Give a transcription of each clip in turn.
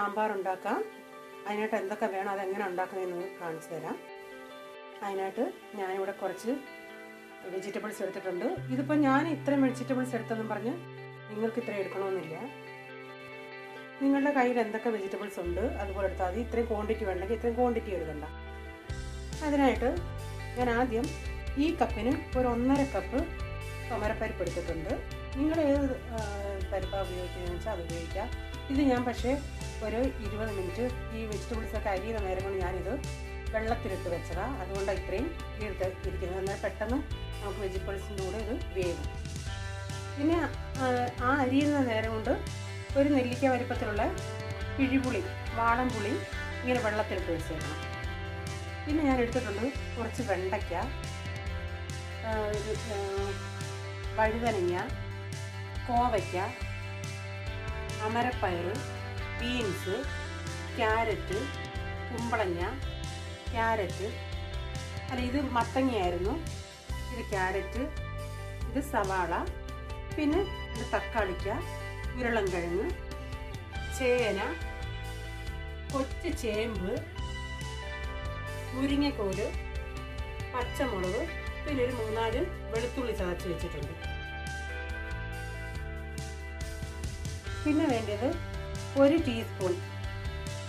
സാമ്പാർ ഉണ്ടാക്കാം. അതിനായിട്ട് എന്തൊക്കെ വേണം, അതെങ്ങനെ ഉണ്ടാക്കുന്നതെന്ന് കാണിച്ചു തരാം. അതിനായിട്ട് ഞാനിവിടെ കുറച്ച് വെജിറ്റബിൾസ് എടുത്തിട്ടുണ്ട്. ഇതിപ്പോൾ ഞാൻ ഇത്രയും വെജിറ്റബിൾസ് എടുത്തെന്നും പറഞ്ഞ് നിങ്ങൾക്ക് ഇത്രയും എടുക്കണമെന്നില്ല. നിങ്ങളുടെ കയ്യിൽ എന്തൊക്കെ വെജിറ്റബിൾസ് ഉണ്ട് അതുപോലെ എടുത്താൽ മതി. ഇത്രയും ക്വാണ്ടിറ്റി വേണ്ടെങ്കിൽ ഇത്രയും ക്വാണ്ടിറ്റി എടുക്കണ്ട. അതിനായിട്ട് ഞാൻ ആദ്യം ഈ കപ്പിന് ഒരു 1.5 കപ്പ് തുമരപ്പരിപ്പ് എടുത്തിട്ടുണ്ട്. നിങ്ങൾ ഏത് പരിപ്പാണ് ഉപയോഗിക്കുന്നതെന്ന് വെച്ചാൽ അത് ഉപയോഗിക്കാം. ഇത് ഞാൻ പക്ഷേ ഒരു 20 മിനിറ്റ് ഈ വെജിറ്റബിൾസൊക്കെ അരിയുന്ന നേരം കൊണ്ട് ഞാനിത് വെള്ളത്തിലിട്ട് വെച്ചതാണ്. അതുകൊണ്ടാണ് ഇത്രയും ഇരിക്കുന്നത്. എന്നാൽ പെട്ടെന്ന് നമുക്ക് വെജിറ്റബിൾസിൻ്റെ കൂടെ ഇത് വേവും. പിന്നെ ആ അരിയുന്ന നേരം കൊണ്ട് ഒരു നെല്ലിക്ക വലിപ്പത്തിലുള്ള പിഴിപുളി, വാളംപുളി ഇങ്ങനെ വെള്ളത്തിലിട്ട് വെച്ചേക്കണം. പിന്നെ ഞാൻ എടുത്തിട്ടുണ്ട് കുറച്ച് വെണ്ടയ്ക്ക, വഴുതനങ്ങ, കോവയ്ക്ക, അമരപ്പയർ, ബീൻസ്, ക്യാരറ്റ്, കുമ്പളങ്ങ, ക്യാരറ്റ് അല്ല ഇത് മത്തങ്ങയായിരുന്നു, ഇത് ക്യാരറ്റ്, ഇത് സവാള, പിന്നെ ഇത് തക്കാളിക്ക, ഉരുളൻകിഴങ്ങ്, ചേന, കൊച്ചു ചേമ്പ്, മുരിങ്ങക്കോല്, പച്ചമുളക്, പിന്നെ ഒരു 3-4 വെളുത്തുള്ളി ചതച്ച് വെച്ചിട്ടുണ്ട്. പിന്നെ വേണ്ടത് 1 ടീസ്പൂൺ.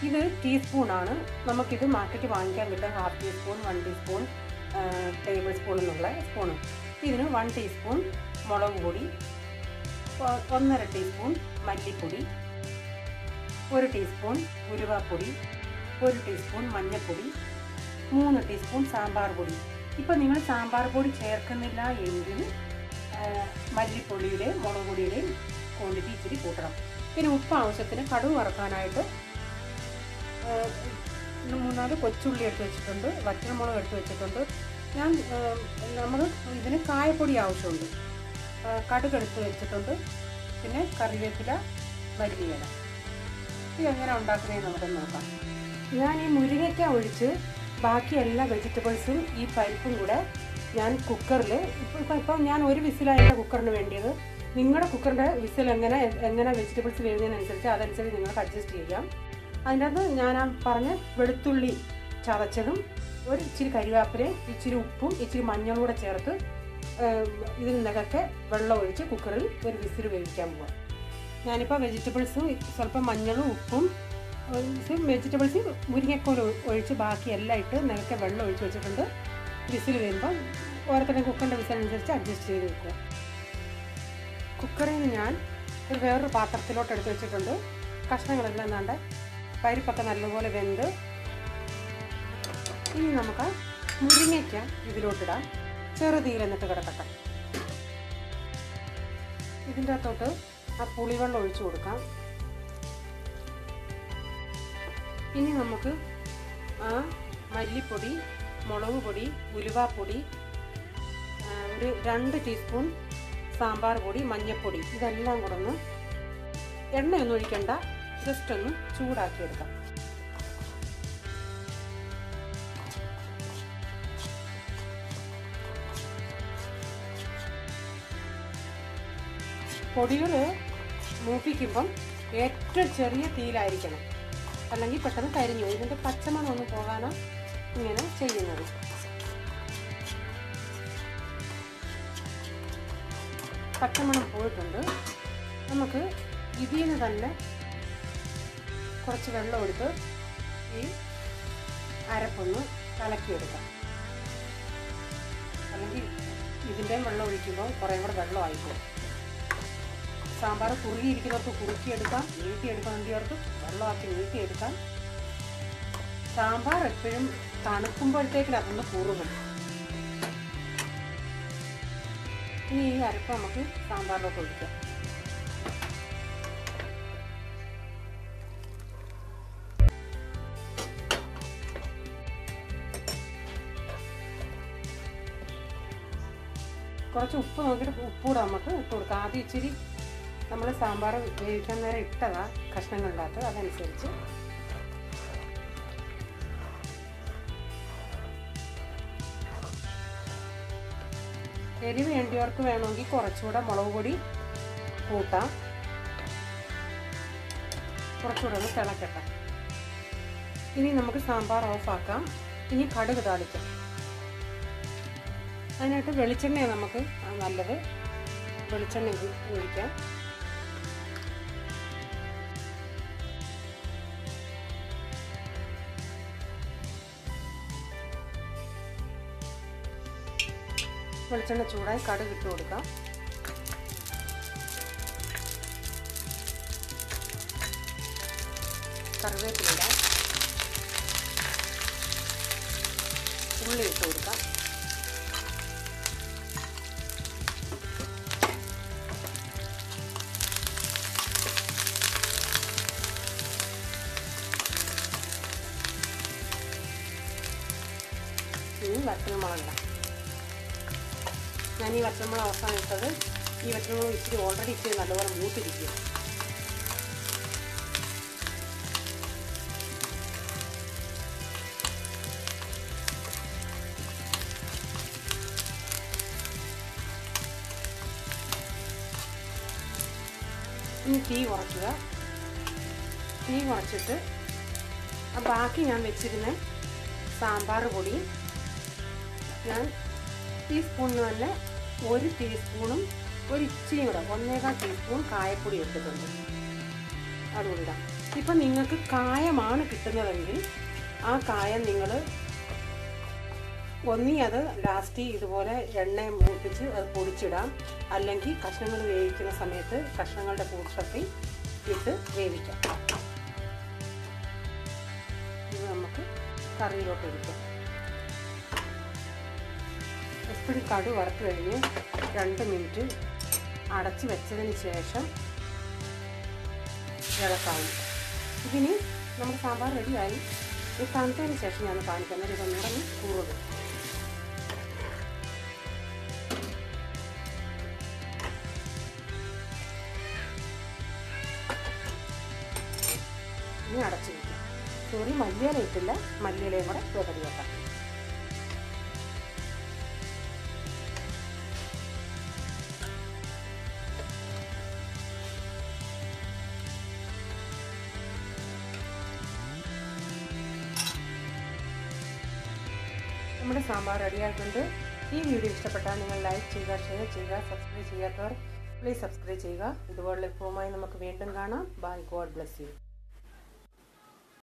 ഇത് ടീസ്പൂണാണ്. നമുക്കിത് മാർക്കറ്റിൽ വാങ്ങിക്കാൻ കിട്ടും. 1/2 ടീസ്പൂൺ, 1 ടീസ്പൂൺ, ടേബിൾ സ്പൂൺ എന്നുള്ള സ്പൂണ്. ഇതിന് 1 ടീസ്പൂൺ മുളക് പൊടി, 1.5 ടീസ്പൂൺ മല്ലിപ്പൊടി, 1 ടീസ്പൂൺ ഉലുവാപ്പൊടി, 1 ടീസ്പൂൺ മഞ്ഞൾപ്പൊടി, 3 ടീസ്പൂൺ സാമ്പാർ പൊടി. ഇപ്പം നിങ്ങൾ സാമ്പാർ പൊടി ചേർക്കുന്നില്ല എങ്കിൽ മല്ലിപ്പൊടിയുടെയും മുളക് പൊടിയുടെയും ക്വാണ്ടിറ്റി ഇച്ചിരി കൂട്ടണം. പിന്നെ ഉപ്പ് ആവശ്യത്തിന്. കടുക് വറുക്കാനായിട്ട് 3-4 കൊച്ചുള്ളി എടുത്ത് വെച്ചിട്ടുണ്ട്, വറ്റൽമുളക് എടുത്ത് വെച്ചിട്ടുണ്ട്. നമ്മൾ ഇതിന് കായപ്പൊടി ആവശ്യമുണ്ട്. കടുക് എടുത്ത് വെച്ചിട്ടുണ്ട്. പിന്നെ കറിവേപ്പില, മല്ലിയില. ഇതെങ്ങനെ ഉണ്ടാക്കുന്നതെന്ന് നമുക്ക് നോക്കാം. ഞാൻ ഈ മുരിങ്ങയ്ക്ക ഒഴിച്ച് ബാക്കി എല്ലാ വെജിറ്റബിൾസും ഈ പരിപ്പും കൂടെ ഞാൻ കുക്കറിൽ ഇപ്പം ഞാൻ 1 വിസിലായിട്ട് കുക്കറിന് വേണ്ടിയത്. നിങ്ങളുടെ കുക്കറിൻ്റെ വിസിൽ എങ്ങനെ വെജിറ്റബിൾസ് വേവുന്നതിനനുസരിച്ച് അതനുസരിച്ച് നിങ്ങൾക്ക് അഡ്ജസ്റ്റ് ചെയ്യാം. അതിൻ്റെ അകത്ത് ഞാൻ പറഞ്ഞ വെളുത്തുള്ളി ചതച്ചതും ഒരു ഇച്ചിരി കരിവേപ്പിലയും ഇച്ചിരി ഉപ്പും ഇച്ചിരി മഞ്ഞളും കൂടെ ചേർത്ത് ഇതിൽ നിന്നൊക്കെ വെള്ളം ഒഴിച്ച് കുക്കറിൽ ഒരു വിസിൽ വേവിക്കാൻ പോവാം. ഞാനിപ്പോൾ വെജിറ്റബിൾസും സ്വല്പം മഞ്ഞളും ഉപ്പും വെജിറ്റബിൾസ് മുരിങ്ങക്കോൽ ഒഴിച്ച് ബാക്കി എല്ലാം ഇട്ട് നിലക്കെ വെള്ളം ഒഴിച്ച് വെച്ചിട്ടുണ്ട്. വിസിൽ വരുമ്പം ഓരോരുത്തരുടെ കുക്കറിൻ്റെ വിസിലനുസരിച്ച് അഡ്ജസ്റ്റ് ചെയ്ത് വെക്കുക. കുക്കറിൽ നിന്ന് ഞാൻ വേറൊരു പാത്രത്തിലോട്ട് എടുത്ത് വെച്ചിട്ടുണ്ട്. കഷ്ണങ്ങളെല്ലാം എന്താണ്ട് പരിപ്പൊക്കെ നല്ലപോലെ വെന്ത്. ഇനി നമുക്ക് മുരിങ്ങയ്ക്ക ഇതിലോട്ടിടാം. ചെറുതീയിൽ എന്നിട്ട് കിടക്കട്ടെ. ഇതിൻ്റെ അകത്തോട്ട് ആ പുളിവെള്ളം ഒഴിച്ചു കൊടുക്കാം. ഇനി നമുക്ക് ആ മല്ലിപ്പൊടി, മുളക് പൊടി, ഉലുവാപ്പൊടി, ഒരു 2 ടീസ്പൂൺ സാമ്പാർ പൊടി, മഞ്ഞൾപ്പൊടി ഇതെല്ലാം കൂടെ ഒന്ന് എണ്ണയൊന്നും ഒഴിക്കണ്ട, ജസ്റ്റ് ഒന്ന് ചൂടാക്കിയെടുക്കാം. പൊടികൾ മൂപ്പിക്കുമ്പം ഏറ്റവും ചെറിയ തീയിലായിരിക്കണം, അല്ലെങ്കിൽ പെട്ടെന്ന് കരിഞ്ഞു. ഇതിൻ്റെ പച്ചമണം ഒന്ന് പോകാനാണ് ഇങ്ങനെ ചെയ്യുന്നത്. പച്ചമണം പോയിട്ടുണ്ട്. നമുക്ക് ഇതിൽ നിന്ന് തന്നെ കുറച്ച് വെള്ളം എടുത്ത് ഈ അരപ്പൊന്ന് കലക്കിയെടുക്കാം. അല്ലെങ്കിൽ ഇതിൻ്റെയും വെള്ളം ഒഴിക്കുമ്പോൾ കുറേ കൂടെ വെള്ളമായിപ്പോകും. സാമ്പാർ കുറുകിയിരിക്കുന്നവർക്ക് കുറുക്കിയെടുക്കാം, നീട്ടിയെടുക്കാവുന്നവർക്ക് വെള്ളമാക്കി നീട്ടിയെടുക്കാം. സാമ്പാർ എപ്പോഴും തണുക്കുമ്പോഴത്തേക്കും അതൊന്ന് കുറുകും. ഇനി ഈ അരപ്പ് നമുക്ക് സാമ്പാറിലൊക്കെ ഒഴിക്കാം. കുറച്ച് ഉപ്പ് നോക്കിയിട്ട് ഉപ്പൂടെ നമുക്ക് ഇട്ട് കൊടുക്കാം. ആദ്യം ഇച്ചിരി നമ്മൾ സാമ്പാർ വേവിക്കാൻ നേരം ഇട്ടതാ കഷ്ണങ്ങളിനകത്ത്, അതനുസരിച്ച് എരിവ് വേണ്ടിയവർക്ക് വേണമെങ്കിൽ കുറച്ചുകൂടെ മുളക് പൊടി കൂട്ടാം. കുറച്ചുകൂടെ ഒന്ന് തിളക്കട്ടെ. ഇനി നമുക്ക് സാമ്പാർ ഓഫാക്കാം. ഇനി കടുക് താളിക്കാം. അതിനായിട്ട് വെളിച്ചെണ്ണ നമുക്ക് നല്ലത്. വെളിച്ചെണ്ണ ഒഴിക്കാം. വെളിച്ചെണ്ണ ചൂടായി കടുക് ഇട്ട് കൊടുക്കാം. കറിവേപ്പില ഇടാം. ഉള്ളി ഇട്ട് കൊടുക്കാം. ഇനി വറ്റൽമുളക് ഇടാം. ഞാൻ ഈ വറ്റൽമുളക് അവസാനം ഇട്ടത്. ഈ വറ്റൽമുളക് ഇച്ചിരി ഓൾറെഡി ഇച്ചിരി നല്ലപോലെ മൂത്തിരിക്കും. ഇനി തീ കുറയ്ക്കുക. തീ കുറച്ചിട്ട് ബാക്കി ഞാൻ വെച്ചിരുന്ന സാമ്പാർ പൊടി ഞാൻ ടീസ്പൂണിന് തന്നെ 1 ടീസ്പൂണും ഒരു ഇച്ചിരി കൂടെ 1.25 ടീസ്പൂൺ കായപ്പൊടി എടുത്തിട്ടുണ്ട്. അതുകൂടി ഇടാം. ഇപ്പം നിങ്ങൾക്ക് കായമാണ് കിട്ടുന്നതെങ്കിൽ ആ കായം നിങ്ങൾ ഒന്നി അത് ലാസ്റ്റ് ഇതുപോലെ എണ്ണ മൂപ്പിച്ച് അത് പൊടിച്ചിടാം. അല്ലെങ്കിൽ കഷ്ണങ്ങൾ വേവിക്കുന്ന സമയത്ത് കഷ്ണങ്ങളുടെ കൂട്ടത്തിൽ ഇട്ട് വേവിക്കാം. ഇത് നമുക്ക് കറിയിലോട്ട് എടുക്കാം. എപ്പോഴും കടു വറുത്ത് കഴിഞ്ഞ് 2 മിനിറ്റ് അടച്ച് വെച്ചതിന് ശേഷം ഇളക്കാവും. ഇതിന് നമ്മുടെ സാമ്പാർ റെഡിയായി. ഇത് തണുത്തതിന് ശേഷം ഞാൻ കാണിക്കുന്നത്. ഇതൊന്നുകൂടെ കൂടും. ഇനി അടച്ചു വയ്ക്കാം. സോറി, മല്ലിയില ഇട്ടില്ല. മല്ലിയിലയും കൂടെ വെതറി വെക്കാം. നമ്മുടെ സാമ്പാർ റെഡിയായിട്ടുണ്ട്. ഈ വീഡിയോ ഇഷ്ടപ്പെട്ടാൽ നിങ്ങൾ ലൈക്ക് ചെയ്യുക, ഷെയർ ചെയ്യുക. സബ്സ്ക്രൈബ് ചെയ്യാത്തവർ പ്ലീസ് സബ്സ്ക്രൈബ് ചെയ്യുക. ഇതുപോലുള്ള വിഭവമായി നമുക്ക് വീണ്ടും കാണാം. ബൈ. God bless you.